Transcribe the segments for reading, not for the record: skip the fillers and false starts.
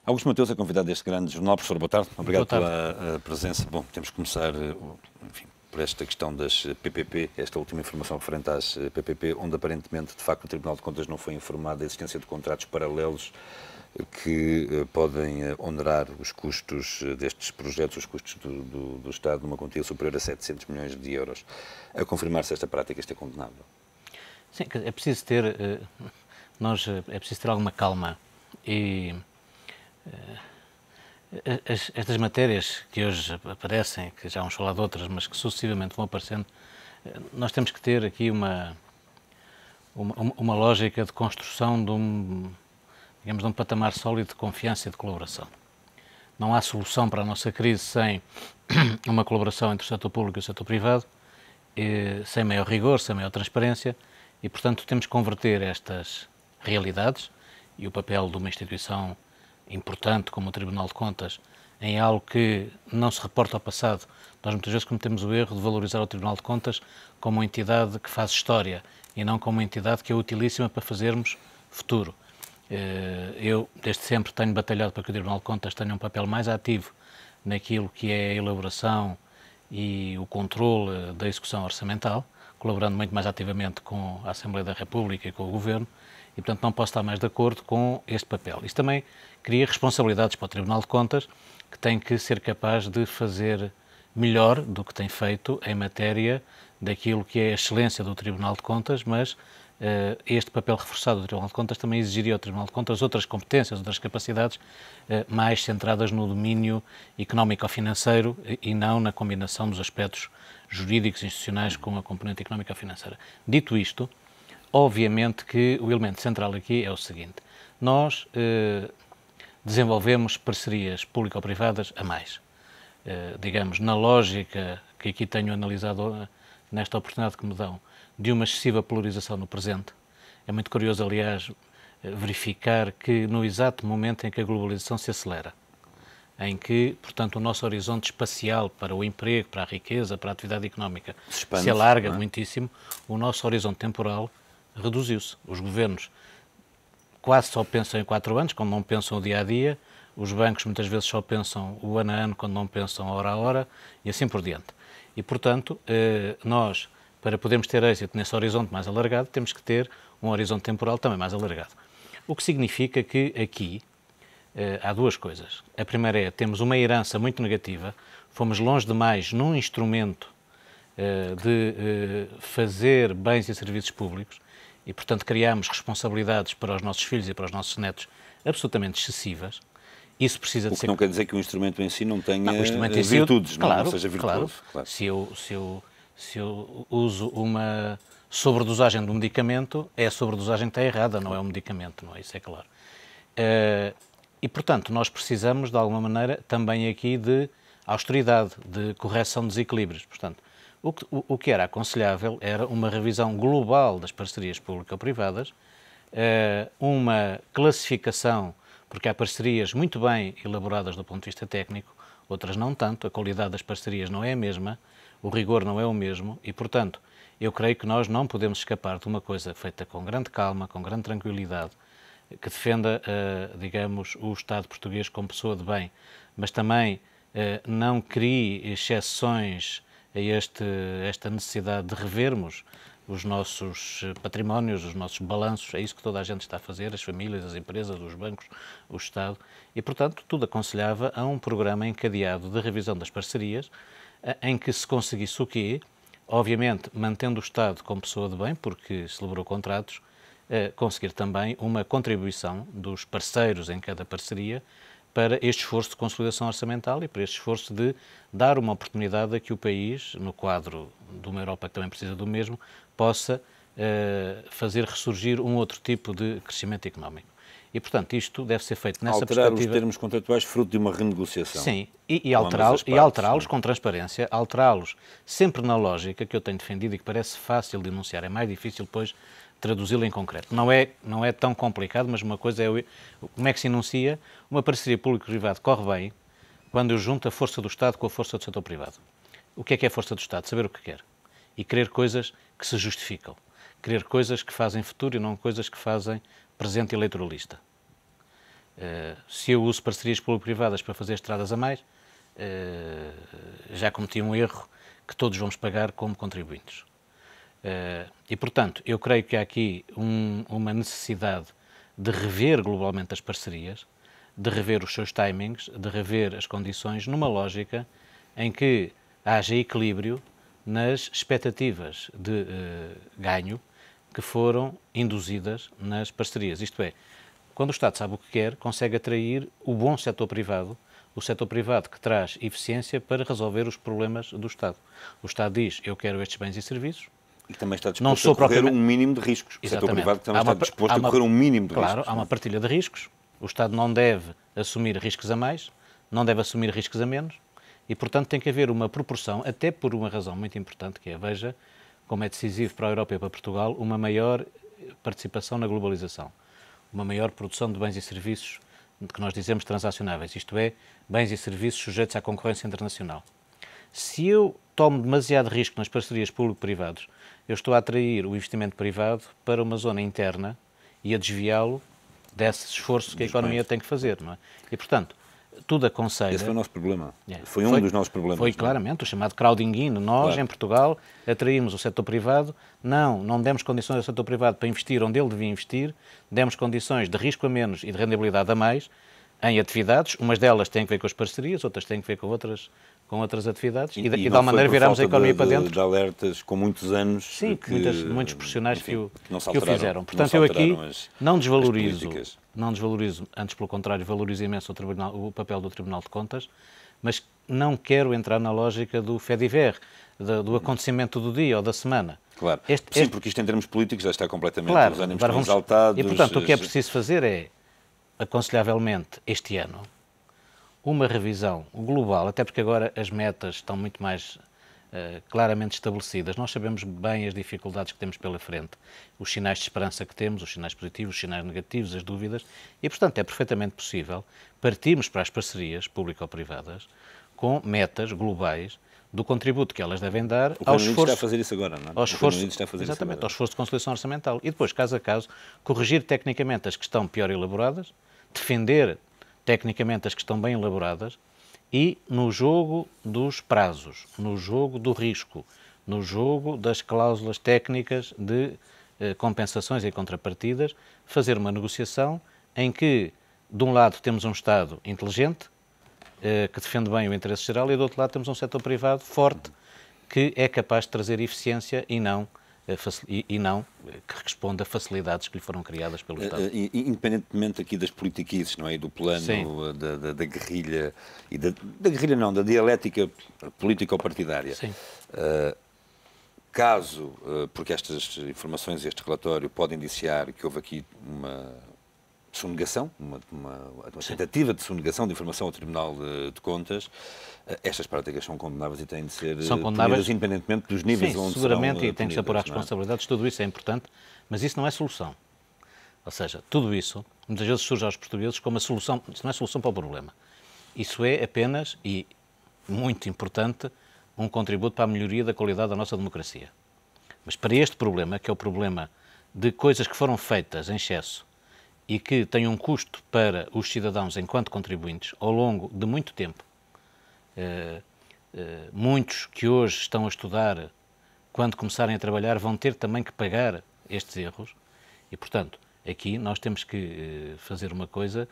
Augusto Mateus é convidado deste grande jornal. Professor, boa tarde. Obrigado Boa tarde. pela presença. Bom, temos que começar, enfim, por esta questão das PPP, esta última informação referente às PPP, onde aparentemente, de facto, o Tribunal de Contas não foi informado da existência de contratos paralelos que podem onerar os custos destes projetos, os custos do Estado, numa quantia superior a 700 milhões de euros. A confirmar-se esta prática, isto é condenável? Sim, é preciso ter, é preciso ter alguma calma e estas matérias que hoje aparecem, que já vamos falar de outras, mas que sucessivamente vão aparecendo, nós temos que ter aqui uma lógica de construção digamos, de um patamar sólido de confiança e de colaboração. Não há solução para a nossa crise sem uma colaboração entre o setor público e o setor privado, sem maior rigor, sem maior transparência, e, portanto, temos que converter estas realidades e o papel de uma instituição importante como o Tribunal de Contas em algo que não se reporta ao passado. Nós muitas vezes cometemos o erro de valorizar o Tribunal de Contas como uma entidade que faz história e não como uma entidade que é utilíssima para fazermos futuro. Eu, desde sempre, tenho batalhado para que o Tribunal de Contas tenha um papel mais ativo naquilo que é a elaboração e o controle da execução orçamental, colaborando muito mais ativamente com a Assembleia da República e com o Governo, e, portanto, não posso estar mais de acordo com este papel. Isto também cria responsabilidades para o Tribunal de Contas, que tem que ser capaz de fazer melhor do que tem feito em matéria daquilo que é a excelência do Tribunal de Contas, mas este papel reforçado do Tribunal de Contas também exigiria ao Tribunal de Contas outras competências, outras capacidades mais centradas no domínio económico-financeiro e não na combinação dos aspectos jurídicos e institucionais com a componente económico-financeira. Dito isto, obviamente que o elemento central aqui é o seguinte: nós desenvolvemos parcerias público-privadas a mais. Digamos, na lógica que aqui tenho analisado nesta oportunidade que me dão, de uma excessiva polarização no presente. É muito curioso, aliás, verificar que no exato momento em que a globalização se acelera, em que, portanto, o nosso horizonte espacial para o emprego, para a riqueza, para a atividade económica se alarga muitíssimo, o nosso horizonte temporal reduziu-se. Os governos quase só pensam em 4 anos, quando não pensam o dia-a-dia, os bancos muitas vezes só pensam o ano a ano, quando não pensam hora a hora, e assim por diante. E, portanto, nós, para podermos ter êxito nesse horizonte mais alargado, temos que ter um horizonte temporal também mais alargado. O que significa que aqui há duas coisas. A primeira é, temos uma herança muito negativa, fomos longe demais num instrumento de fazer bens e serviços públicos e, portanto, criámos responsabilidades para os nossos filhos e para os nossos netos absolutamente excessivas. Isso precisa de ser... O que não quer dizer que o instrumento em si não tenha virtudes, não seja virtuoso. Claro. Se eu uso uma sobredosagem de um medicamento, é a sobredosagem que está errada, não é o medicamento, não é? Isso é claro. E, portanto, nós precisamos, de alguma maneira, também aqui de austeridade, de correção de desequilíbrios. Portanto, o que era aconselhável era uma revisão global das parcerias público-privadas, uma classificação, porque há parcerias muito bem elaboradas do ponto de vista técnico, outras não tanto, a qualidade das parcerias não é a mesma, o rigor não é o mesmo e, portanto, eu creio que nós não podemos escapar de uma coisa feita com grande calma, com grande tranquilidade, que defenda, digamos, o Estado português como pessoa de bem, mas também não crie exceções a esta necessidade de revermos os nossos patrimónios, os nossos balanços, é isso que toda a gente está a fazer, as famílias, as empresas, os bancos, o Estado, e, portanto, tudo aconselhava a um programa encadeado de revisão das parcerias, em que se conseguisse o quê? Obviamente, mantendo o Estado como pessoa de bem, porque celebrou contratos, conseguir também uma contribuição dos parceiros em cada parceria para este esforço de consolidação orçamental e para este esforço de dar uma oportunidade a que o país, no quadro de uma Europa que também precisa do mesmo, possa fazer ressurgir um outro tipo de crescimento económico. E, portanto, isto deve ser feito nessa perspectiva. Alterar os termos contratuais fruto de uma renegociação. Sim, e alterá-los com transparência, alterá-los sempre na lógica que eu tenho defendido e que parece fácil de enunciar, é mais difícil depois traduzi-lo em concreto. Não é tão complicado, mas uma coisa é como é que se enuncia. Uma parceria público-privada corre bem quando eu junto a força do Estado com a força do setor privado. O que é a força do Estado? Saber o que quer. E querer coisas que se justificam. Querer coisas que fazem futuro e não coisas que fazem presente eleitoralista. Se eu uso parcerias público-privadas para fazer estradas a mais, já cometi um erro que todos vamos pagar como contribuintes. E, portanto, eu creio que há aqui uma necessidade de rever globalmente as parcerias, de rever os seus timings, de rever as condições, numa lógica em que haja equilíbrio nas expectativas de ganho que foram induzidas nas parcerias. Isto é, quando o Estado sabe o que quer, consegue atrair o bom setor privado, o setor privado que traz eficiência para resolver os problemas do Estado. O Estado diz, eu quero estes bens e serviços. E que também está disposto a correr um mínimo de riscos. O setor privado também está disposto a correr um mínimo de riscos. Claro, há uma partilha de riscos. O Estado não deve assumir riscos a mais, não deve assumir riscos a menos e, portanto, tem que haver uma proporção, até por uma razão muito importante, que é, veja, como é decisivo para a Europa e para Portugal, uma maior participação na globalização, uma maior produção de bens e serviços que nós dizemos transacionáveis, isto é, bens e serviços sujeitos à concorrência internacional. Se eu tomo demasiado risco nas parcerias público-privados, eu estou a atrair o investimento privado para uma zona interna e a desviá-lo desse esforço que a economia tem que fazer, não é? E, portanto, tudo aconselha... Esse foi o nosso problema. Foi um dos nossos problemas. Foi claramente o chamado crowding in. Nós, claro, em Portugal, atraímos o setor privado, não demos condições ao setor privado para investir onde ele devia investir, demos condições de risco a menos e de rendibilidade a mais em atividades, umas delas têm que ver com as parcerias, outras têm que ver com outras atividades, e de tal maneira viramos a economia para dentro. De alertas com muitos anos. Sim, que muitos profissionais que o fizeram. Portanto, eu aqui não desvalorizo, antes pelo contrário, valorizo imenso o papel do Tribunal de Contas, mas não quero entrar na lógica do fait divers, do acontecimento do dia ou da semana. Claro, sim, porque isto em termos políticos já está completamente, claro, os ânimos estão exaltados. E, portanto, o que é preciso fazer é, aconselhavelmente, este ano, uma revisão global, até porque agora as metas estão muito mais claramente estabelecidas. Nós sabemos bem as dificuldades que temos pela frente, os sinais de esperança que temos, os sinais positivos, os sinais negativos, as dúvidas, e, portanto, é perfeitamente possível partirmos para as parcerias público-privadas com metas globais do contributo que elas devem dar ao esforço... está a fazer isso agora, não é? Ao esforço, exatamente, ao esforço de consolidação orçamental. E depois, caso a caso, corrigir tecnicamente as que estão pior elaboradas, defender tecnicamente as que estão bem elaboradas e no jogo dos prazos, no jogo do risco, no jogo das cláusulas técnicas de compensações e contrapartidas, fazer uma negociação em que, de um lado, temos um Estado inteligente, que defende bem o interesse geral, e do outro lado temos um setor privado forte, que é capaz de trazer eficiência e não que responda a facilidades que lhe foram criadas pelo Estado. Independentemente aqui das politiquices, não é? E do plano da guerrilha, e da guerrilha não, da dialética político-partidária. Caso, porque estas informações e este relatório podem indiciar que houve aqui uma sonegação, uma tentativa de sonegação de informação ao Tribunal de Contas, estas práticas são condenáveis e têm de ser punidas independentemente dos níveis onde seguramente, são e tem que se apurar responsabilidades, tudo isso é importante, mas isso não é solução. Ou seja, tudo isso, muitas vezes surge aos portugueses como a solução, isso não é solução para o problema. Isso é apenas, e muito importante, um contributo para a melhoria da qualidade da nossa democracia. Mas para este problema, que é o problema de coisas que foram feitas em excesso, e que tem um custo para os cidadãos enquanto contribuintes ao longo de muito tempo. Muitos que hoje estão a estudar, quando começarem a trabalhar, vão ter também que pagar estes erros e, portanto, aqui nós temos que fazer uma coisa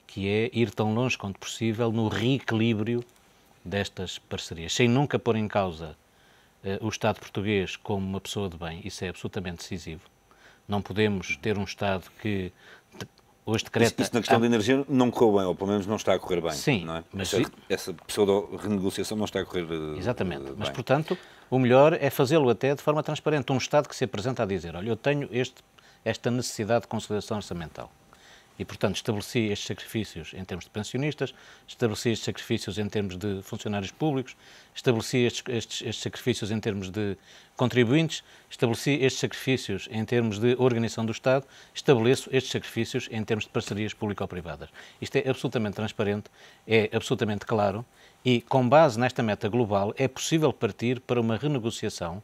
que é ir tão longe quanto possível no reequilíbrio destas parcerias, sem nunca pôr em causa o Estado português como uma pessoa de bem. Isso é absolutamente decisivo. Não podemos ter um Estado que hoje decreta... Isso na questão da energia não correu bem, ou pelo menos não está a correr bem. Sim, não é? mas... Essa pseudo-renegociação não está a correr exatamente, bem. Mas, portanto, o melhor é fazê-lo até de forma transparente. Um Estado que se apresenta a dizer, olha, eu tenho esta necessidade de consolidação orçamental. E, portanto, estabeleci estes sacrifícios em termos de pensionistas, estabeleci estes sacrifícios em termos de funcionários públicos, estabeleci estes sacrifícios em termos de contribuintes, estabeleci estes sacrifícios em termos de organização do Estado, estabeleço estes sacrifícios em termos de parcerias público-privadas. Isto é absolutamente transparente, é absolutamente claro e, com base nesta meta global, é possível partir para uma renegociação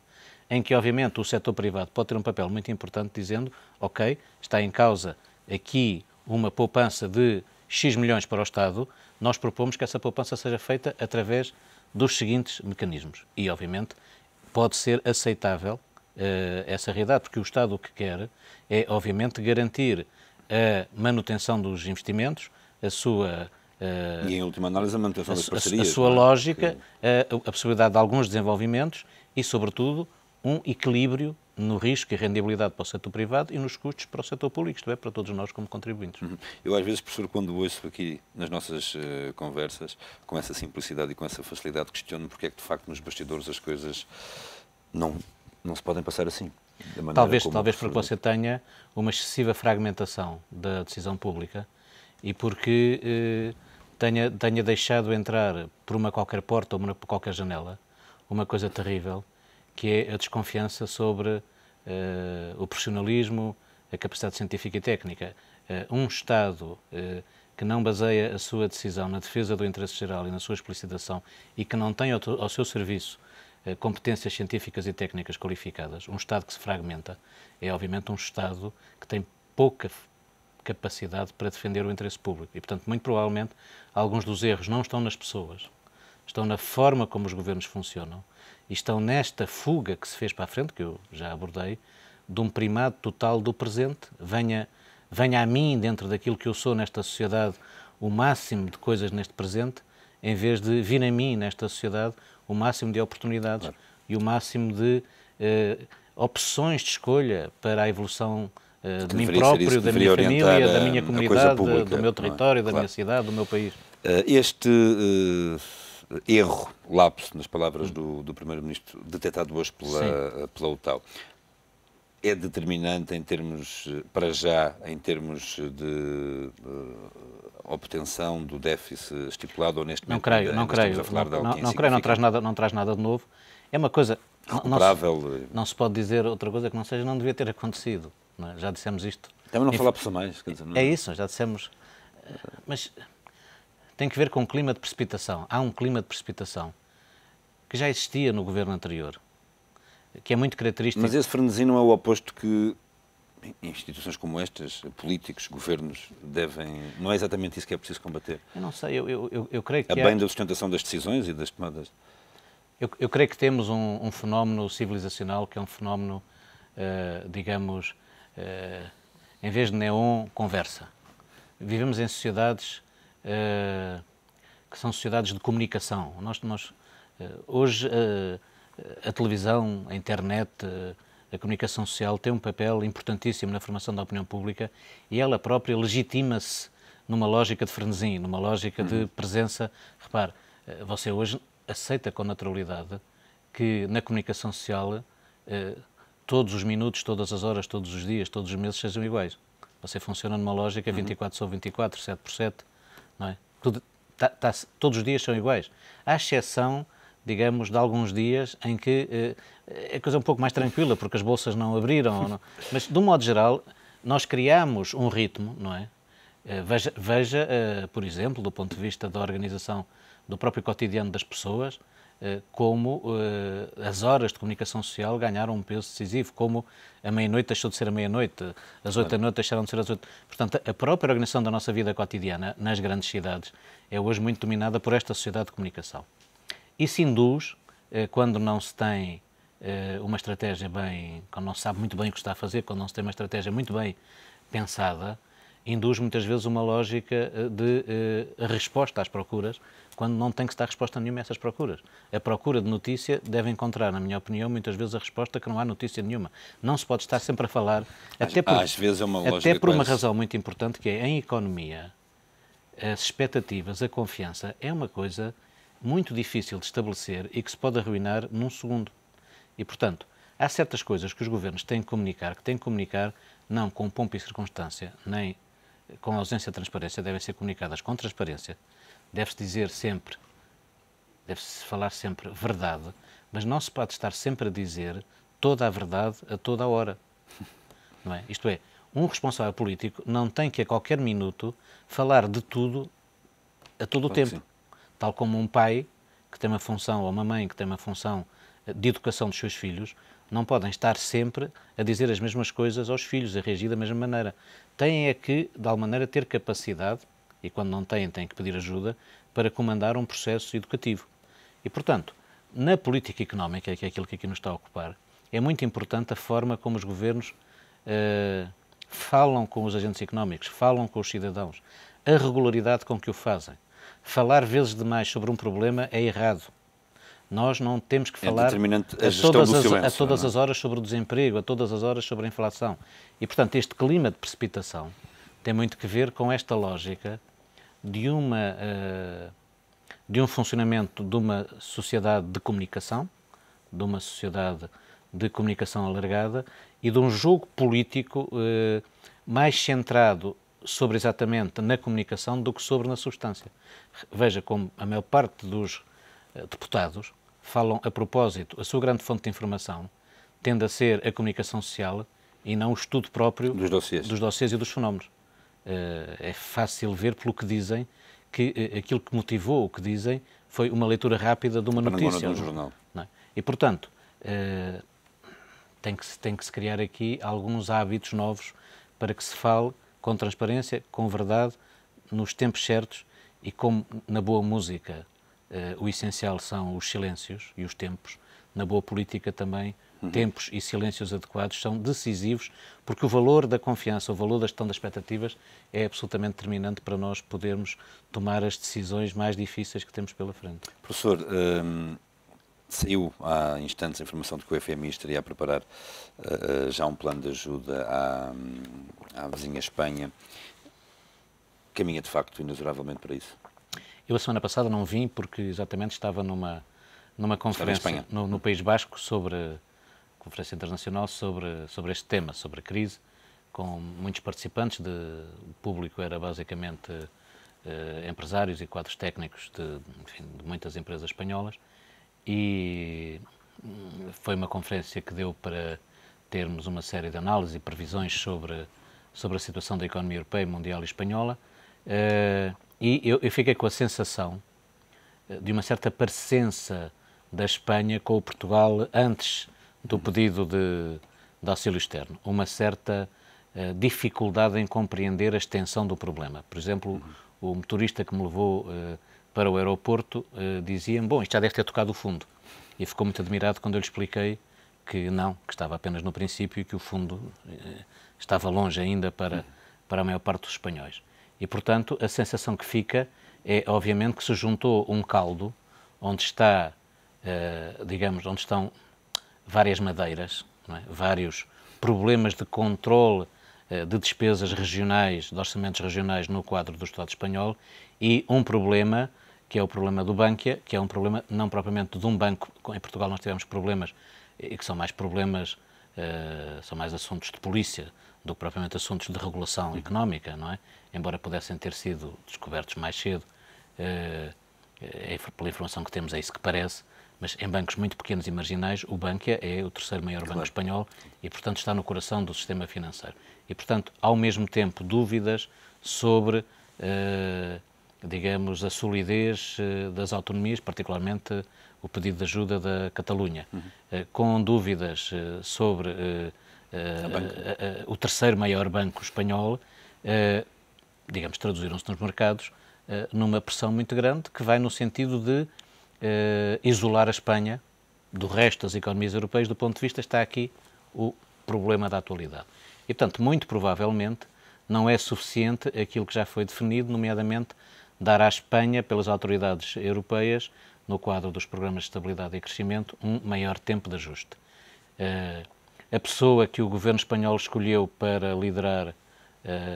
em que, obviamente, o setor privado pode ter um papel muito importante dizendo, ok, está em causa aqui uma poupança de X milhões para o Estado, nós propomos que essa poupança seja feita através dos seguintes mecanismos. E, obviamente, pode ser aceitável essa realidade, porque o Estado o que quer é, obviamente, garantir a manutenção dos investimentos, a sua... E, em última análise, a manutenção das parcerias. A sua lógica, a possibilidade de alguns desenvolvimentos e, sobretudo, um equilíbrio no risco e rendibilidade para o setor privado e nos custos para o setor público, isto é, para todos nós como contribuintes. Eu, às vezes, professor, quando ouço aqui nas nossas conversas, com essa simplicidade e com essa facilidade, questiono porque é que, de facto, nos bastidores as coisas não se podem passar assim. Talvez porque você tenha uma excessiva fragmentação da decisão pública e porque tenha deixado entrar por uma qualquer porta ou por qualquer janela uma coisa terrível, que é a desconfiança sobre o profissionalismo, a capacidade científica e técnica. Um Estado que não baseia a sua decisão na defesa do interesse geral e na sua explicitação e que não tem ao seu serviço competências científicas e técnicas qualificadas, um Estado que se fragmenta, é obviamente um Estado que tem pouca capacidade para defender o interesse público. E, portanto, muito provavelmente, alguns dos erros não estão nas pessoas, estão na forma como os governos funcionam e estão nesta fuga que se fez para a frente, que eu já abordei, de um primado total do presente. Venha a mim, dentro daquilo que eu sou nesta sociedade, o máximo de coisas neste presente, em vez de vir a mim, nesta sociedade, o máximo de oportunidades e o máximo de opções de escolha para a evolução de mim próprio, da minha família, da minha comunidade, do meu território, da minha cidade, do meu país. Este erro, lapso, nas palavras do Primeiro-Ministro, detectado hoje pela UTAU, é determinante em termos, para já, em termos de obtenção do déficit estipulado ou neste momento? Não creio, não traz nada de novo. É uma coisa... Não se pode dizer outra coisa que não seja, não devia ter acontecido. Não é? Já dissemos isto. Também não falar por mais. Quer dizer, não... É isso, já dissemos. Mas tem que ver com o clima de precipitação. Há um clima de precipitação que já existia no governo anterior, que é muito característico. Mas esse frenesim não é o oposto que instituições como estas, políticos, governos, devem... Não é exatamente isso que é preciso combater? Eu não sei, eu creio que... A bem da sustentação das decisões e das tomadas... Eu creio que temos um fenómeno civilizacional que é um fenómeno, digamos, em vez de neon, conversa. Vivemos em sociedades que são sociedades de comunicação. Hoje, a televisão, a internet, a comunicação social tem um papel importantíssimo na formação da opinião pública e ela própria legitima-se numa lógica de frenesim, numa lógica de presença. Repare, você hoje aceita com naturalidade que na comunicação social todos os minutos, todas as horas, todos os dias, todos os meses sejam iguais. Você funciona numa lógica 24 sobre 24, 7 por 7, não é? Todos os dias são iguais. À exceção, digamos, de alguns dias em que a coisa é um pouco mais tranquila, porque as bolsas não abriram. Não. Mas, de um modo geral, nós criamos um ritmo, não é? Veja, por exemplo, do ponto de vista da organização do próprio cotidiano das pessoas, como as horas de comunicação social ganharam um peso decisivo, como a meia-noite deixou de ser a meia-noite, as 8 da noite deixaram de ser as 8. Portanto, a própria organização da nossa vida cotidiana nas grandes cidades é hoje muito dominada por esta sociedade de comunicação. Isso induz, quando não se tem uma estratégia quando não se sabe muito bem o que está a fazer, quando não se tem uma estratégia muito bem pensada, induz muitas vezes uma lógica de resposta às procuras, quando não tem que se dar resposta nenhuma a essas procuras. A procura de notícia deve encontrar, na minha opinião, muitas vezes a resposta que não há notícia nenhuma. Não se pode estar sempre a falar, às vezes é uma lógica até por uma razão muito importante, que é, em economia, as expectativas, a confiança, é uma coisa muito difícil de estabelecer e que se pode arruinar num segundo. E, portanto, há certas coisas que os governos têm que comunicar não com pompa e circunstância, nem com ausência de transparência, devem ser comunicadas com transparência. Deve-se dizer sempre, deve-se falar sempre verdade, mas não se pode estar sempre a dizer toda a verdade a toda a hora. Não é? Isto é, um responsável político não tem que a qualquer minuto falar de tudo a todo o tempo. Sim. Tal como um pai que tem uma função, ou uma mãe que tem uma função de educação dos seus filhos, não podem estar sempre a dizer as mesmas coisas aos filhos, a reagir da mesma maneira. Têm é que, de alguma maneira, ter capacidade, e quando não têm, têm que pedir ajuda para comandar um processo educativo. E, portanto, na política económica, que é aquilo que aqui nos está a ocupar, é muito importante a forma como os governos falam com os agentes económicos, falam com os cidadãos, a regularidade com que o fazem. Falar vezes demais sobre um problema é errado. Nós não temos que falar a todas as horas sobre o desemprego, a todas as horas sobre a inflação. E, portanto, este clima de precipitação tem muito que ver com esta lógica de um funcionamento de uma sociedade de comunicação, de uma sociedade de comunicação alargada e de um jogo político mais centrado sobre exatamente na comunicação do que sobre na substância. Veja como a maior parte dos deputados falam a propósito, a sua grande fonte de informação tende a ser a comunicação social e não o estudo próprio dos dossiês e dos fenómenos. É fácil ver pelo que dizem que aquilo que motivou o que dizem foi uma leitura rápida de uma notícia. Jornal. Não é? E, portanto, tem que se criar aqui alguns hábitos novos para que se fale com transparência, com verdade, nos tempos certos e como na boa música o essencial são os silêncios e os tempos, na boa política também tempos e silêncios adequados são decisivos, porque o valor da confiança, o valor da gestão das expectativas é absolutamente determinante para nós podermos tomar as decisões mais difíceis que temos pela frente. Professor, saiu há instantes a informação de que o FMI estaria a preparar já um plano de ajuda à vizinha Espanha. Caminha, de facto, inexoravelmente para isso? Eu, a semana passada, não vim porque exatamente estava numa conferência no País Basco conferência internacional sobre este tema, sobre a crise, com muitos participantes. O público era basicamente empresários e quadros técnicos de muitas empresas espanholas, e foi uma conferência que deu para termos uma série de análises e previsões sobre a situação da economia europeia, mundial e espanhola, e eu fiquei com a sensação de uma certa parecença da Espanha com o Portugal antes do pedido de auxílio externo, uma certa dificuldade em compreender a extensão do problema. Por exemplo, o motorista que me levou para o aeroporto dizia-me, bom, isto já deve ter tocado o fundo, e ficou muito admirado quando eu lhe expliquei que não, que estava apenas no princípio e que o fundo estava longe ainda para a maior parte dos espanhóis. E, portanto, a sensação que fica é, obviamente, que se juntou um caldo onde está, onde estão várias madeiras, não é? Vários problemas de controle de despesas regionais, de orçamentos regionais no quadro do Estado espanhol, e um problema, que é o problema do Bankia, que é um problema não propriamente de um banco. Em Portugal nós tivemos problemas, e que são mais problemas, são mais assuntos de polícia do que propriamente assuntos de regulação económica, não é? Embora pudessem ter sido descobertos mais cedo, pela informação que temos é isso que parece, mas em bancos muito pequenos e marginais, o Bankia é o terceiro maior banco espanhol e, portanto, está no coração do sistema financeiro. E, portanto, ao mesmo tempo, dúvidas sobre, a solidez das autonomias, particularmente o pedido de ajuda da Catalunha, com dúvidas sobre o terceiro maior banco espanhol, traduziram-se nos mercados numa pressão muito grande que vai no sentido de isolar a Espanha do resto das economias europeias. Do ponto de vista, está aqui o problema da atualidade. E, portanto, muito provavelmente não é suficiente aquilo que já foi definido, nomeadamente dar à Espanha, pelas autoridades europeias, no quadro dos programas de estabilidade e crescimento, um maior tempo de ajuste. A pessoa que o governo espanhol escolheu para liderar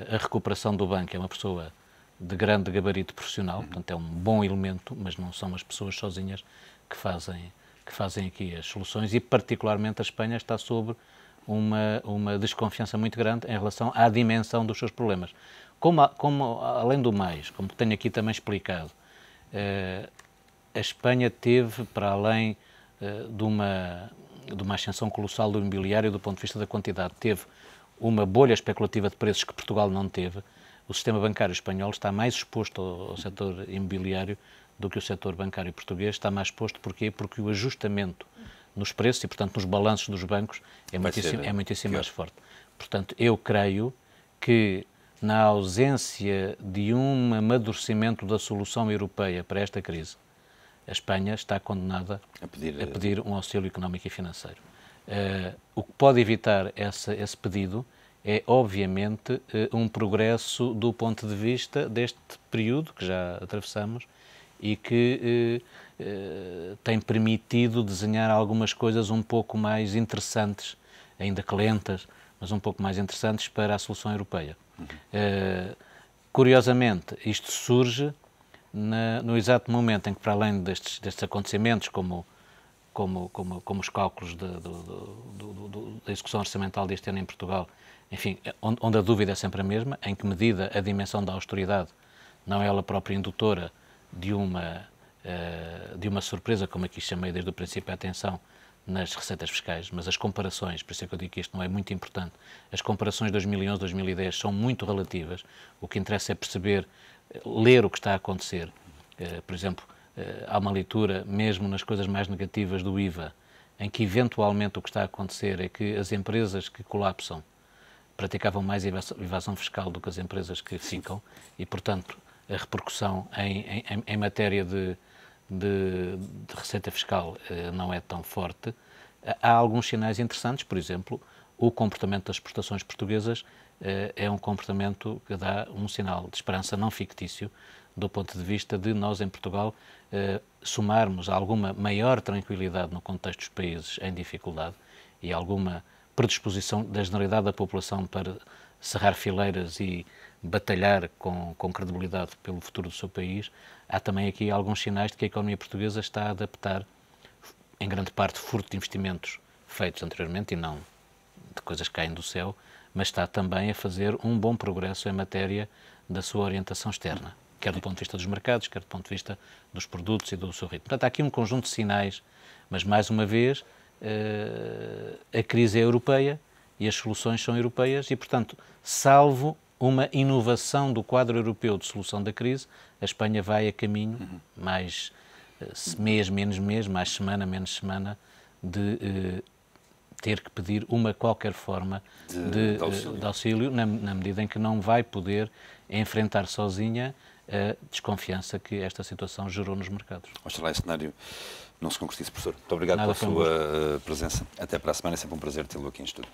a recuperação do banco é uma pessoa de grande gabarito profissional, portanto é um bom elemento, mas não são as pessoas sozinhas que fazem aqui as soluções, e particularmente a Espanha está sob uma desconfiança muito grande em relação à dimensão dos seus problemas. Como além do mais, como tenho aqui também explicado, a Espanha teve, para além de uma ascensão colossal do imobiliário do ponto de vista da quantidade, teve uma bolha especulativa de preços que Portugal não teve. O sistema bancário espanhol está mais exposto ao setor imobiliário do que o setor bancário português. Está mais exposto porquê? Porque o ajustamento nos preços e, portanto, nos balanços dos bancos é muitíssimo mais forte. Portanto, eu creio que na ausência de um amadurecimento da solução europeia para esta crise, a Espanha está condenada a pedir um auxílio económico e financeiro. O que pode evitar esse pedido é, obviamente, um progresso do ponto de vista deste período que já atravessamos e que tem permitido desenhar algumas coisas um pouco mais interessantes, ainda que lentas, mas um pouco mais interessantes para a solução europeia. Curiosamente, isto surge no exato momento em que, para além destes acontecimentos, como os cálculos da execução orçamental deste ano em Portugal, enfim, onde a dúvida é sempre a mesma, em que medida a dimensão da austeridade não é ela própria indutora de uma surpresa, como aqui chamei desde o princípio a atenção, nas receitas fiscais, mas as comparações, por isso é que eu digo que isto não é muito importante, as comparações de 2011-2010 são muito relativas, o que interessa é perceber, ler o que está a acontecer. Por exemplo, há uma leitura, mesmo nas coisas mais negativas do IVA, em que eventualmente o que está a acontecer é que as empresas que colapsam praticavam mais evasão fiscal do que as empresas que ficam e, portanto, a repercussão em matéria de receita fiscal não é tão forte. Há alguns sinais interessantes, por exemplo, o comportamento das exportações portuguesas é um comportamento que dá um sinal de esperança não fictício do ponto de vista de nós, em Portugal, somarmos alguma maior tranquilidade no contexto dos países em dificuldade e alguma predisposição da generalidade da população para cerrar fileiras e batalhar com credibilidade pelo futuro do seu país. Há também aqui alguns sinais de que a economia portuguesa está a adaptar, em grande parte, furto de investimentos feitos anteriormente e não de coisas que caem do céu, mas está também a fazer um bom progresso em matéria da sua orientação externa, quer do ponto de vista dos mercados, quer do ponto de vista dos produtos e do seu ritmo. Portanto, há aqui um conjunto de sinais, mas, mais uma vez, a crise é europeia e as soluções são europeias e, portanto, salvo uma inovação do quadro europeu de solução da crise, a Espanha vai a caminho, mais mês, menos mês, mais semana, menos semana, de ter que pedir uma qualquer forma de auxílio, na medida em que não vai poder enfrentar sozinha a desconfiança que esta situação gerou nos mercados. Oxalá esse cenário não se concretize, professor. Muito obrigado pela sua presença. Até para a semana, é sempre um prazer tê-lo aqui em estúdio.